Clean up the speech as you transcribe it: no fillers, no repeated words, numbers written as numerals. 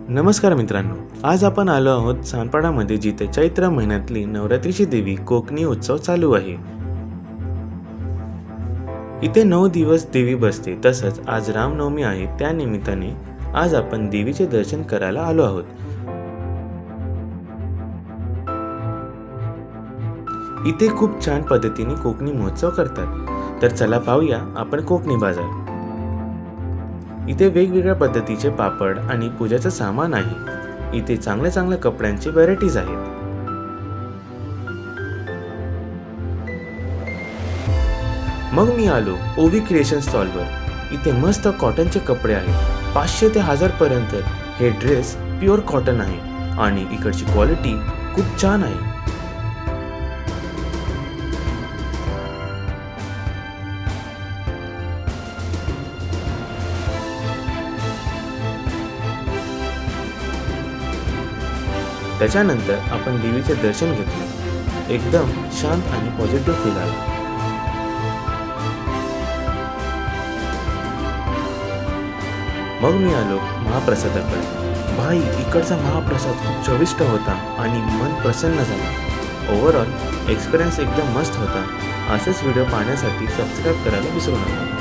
नमस्कार मित्रांनो, आज आपण आलो आहोत सानपाडामध्ये, जिथे चैत्र महिन्यातली नवरात्रीची देवी कोकणी उत्सव चालू आहे। इथे 9 दिवस देवी बसते। तसंच आज रामनवमी आहे, त्या निमित्ताने आज आपण देवीचे दर्शन करायला आलो आहोत। इथे खूप छान पद्धतीने कोकणी महोत्सव करतात। तर चला पाहूया आपण कोकणी बाजार। इथे वेगवेगळ्या पद्धतीचे पापड आणि पूजाचं सामान आहे। इथे चांगल्या कपड्यांची व्हरायटीज आहेत। मग मी आलो ओवी क्रिएशन स्टॉलवर। इथे मस्त कॉटनचे कपडे आहेत। 500 ते 1000 पर्यंत हे ड्रेस प्युअर कॉटन आहे आणि इकडची क्वालिटी खूप छान आहे। त्याच्यानंतर आपण देवीचे दर्शन घेतले। एकदम शांत आणि पॉझिटिव्ह फील आला। मग मी आलो महाप्रसादाकडे। भाई, इकडचा महाप्रसाद खूप चविष्ट होता आणि मन प्रसन्न झालं। ओव्हरऑल एक्सपिरियन्स एकदम मस्त होता। असेच व्हिडिओ पाहण्यासाठी सबस्क्राईब करायला विसरू नका।